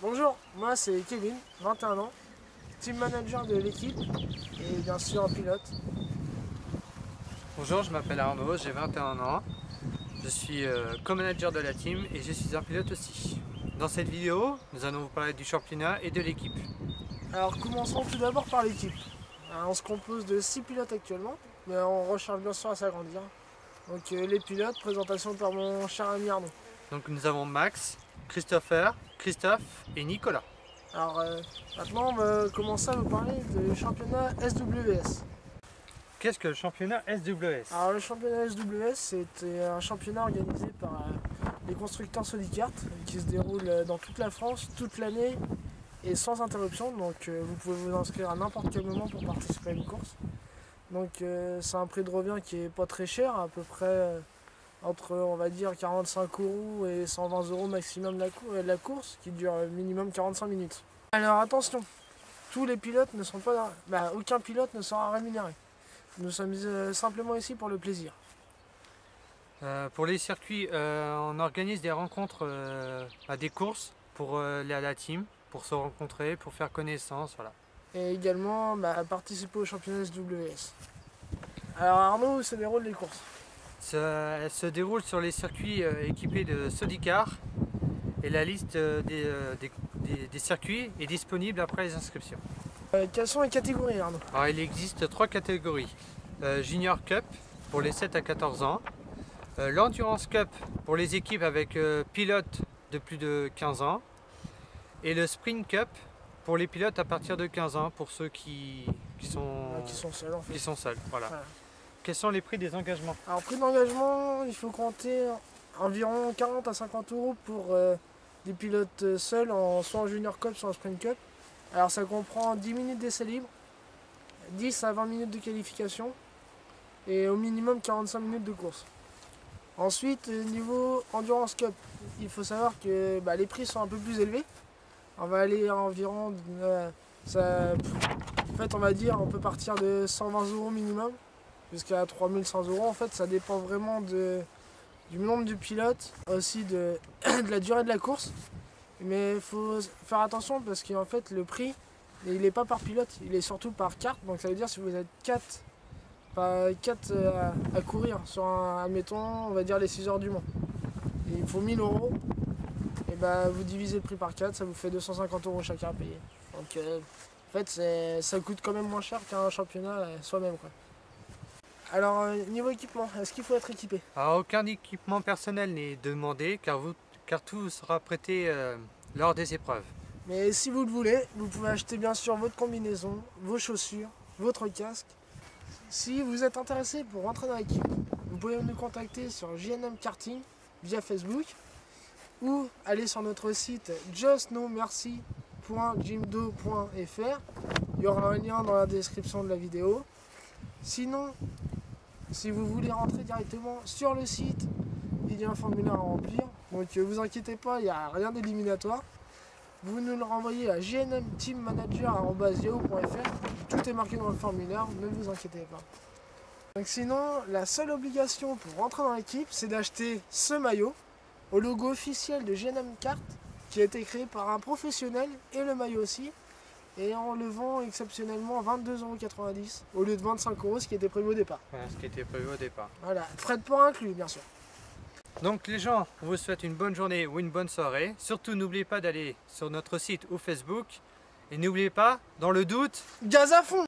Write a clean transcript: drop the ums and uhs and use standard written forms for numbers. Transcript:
Bonjour, moi c'est Kevin, 21 ans, team manager de l'équipe et bien sûr un pilote. Bonjour, je m'appelle Arnaud, j'ai 21 ans. Je suis co-manager de la team et je suis un pilote aussi. Dans cette vidéo, nous allons vous parler du championnat et de l'équipe. Alors commençons tout d'abord par l'équipe. On se compose de 6 pilotes actuellement, mais on recherche bien sûr à s'agrandir. Donc les pilotes, présentation par mon cher ami Arnaud. Donc nous avons Max, Christopher, Christophe et Nicolas. Alors maintenant on va commencer à vous parler du championnat SWS. Qu'est-ce que le championnat SWS? Alors le championnat SWS c'est un championnat organisé par les constructeurs Sodicart qui se déroule dans toute la France, toute l'année et sans interruption. Donc vous pouvez vous inscrire à n'importe quel moment pour participer à une course. Donc c'est un prix de revient qui est pas très cher, à peu près entre on va dire 45 € et 120 € maximum la course qui dure minimum 45 minutes. Alors attention, tous les pilotes ne sont pas, aucun pilote ne sera rémunéré. Nous sommes simplement ici pour le plaisir. Pour les circuits, on organise des rencontres à des courses pour la team, pour se rencontrer, pour faire connaissance, voilà. Et également participer au championnat SWS. Alors Arnaud, où se déroulent les courses? Elle se déroule sur les circuits équipés de Sodicart et la liste des circuits est disponible après les inscriptions. Quelles sont les catégories, Arnaud? Alors, il existe 3 catégories. Junior Cup pour les 7 à 14 ans, l'Endurance Cup pour les équipes avec pilotes de plus de 15 ans et le Sprint Cup pour les pilotes à partir de 15 ans pour ceux qui sont seuls en fait. Qui sont seuls, voilà. Quels sont les prix des engagements? Alors prix d'engagement, il faut compter environ 40 à 50 € pour des pilotes seuls, soit en Junior Cup, soit en Sprint Cup. Alors ça comprend 10 minutes d'essai libre, 10 à 20 minutes de qualification et au minimum 45 minutes de course. Ensuite, niveau Endurance Cup, il faut savoir que les prix sont un peu plus élevés. On va aller à environ, en fait on va dire on peut partir de 120 € minimum jusqu'à 3100 €. En fait ça dépend vraiment du nombre de pilotes, aussi de la durée de la course. Mais il faut faire attention parce qu'en fait le prix il n'est pas par pilote, il est surtout par carte. Donc ça veut dire si vous êtes 4 à courir sur admettons on va dire les 6 heures du Mans, et il faut 1000 €. Et vous divisez le prix par 4, ça vous fait 250 € chacun à payer. Donc en fait ça coûte quand même moins cher qu'un championnat soi-même, quoi. Alors niveau équipement, est-ce qu'il faut être équipé? Alors, aucun équipement personnel n'est demandé car tout sera prêté lors des épreuves. Mais si vous le voulez, vous pouvez acheter bien sûr votre combinaison, vos chaussures, votre casque. Si vous êtes intéressé pour rentrer dans l'équipe, vous pouvez nous contacter sur JNM Karting via Facebook ou aller sur notre site justnomercy.jimdo.fr. Il y aura un lien dans la description de la vidéo. Sinon, si vous voulez rentrer directement sur le site, il y a un formulaire à remplir. Donc ne vous inquiétez pas, il n'y a rien d'éliminatoire. Vous nous le renvoyez à gnmteammanager@yahoo.fr. Tout est marqué dans le formulaire, ne vous inquiétez pas. Donc sinon, la seule obligation pour rentrer dans l'équipe, c'est d'acheter ce maillot au logo officiel de GNM Kart qui a été créé par un professionnel, et le maillot aussi. Et on le vend exceptionnellement 22,90 € au lieu de 25 €, ce qui était prévu au départ. Voilà, ce qui était prévu au départ. Voilà, frais de port inclus bien sûr. Donc les gens, on vous souhaite une bonne journée ou une bonne soirée. Surtout n'oubliez pas d'aller sur notre site ou Facebook. Et n'oubliez pas, dans le doute, Gaz à fond!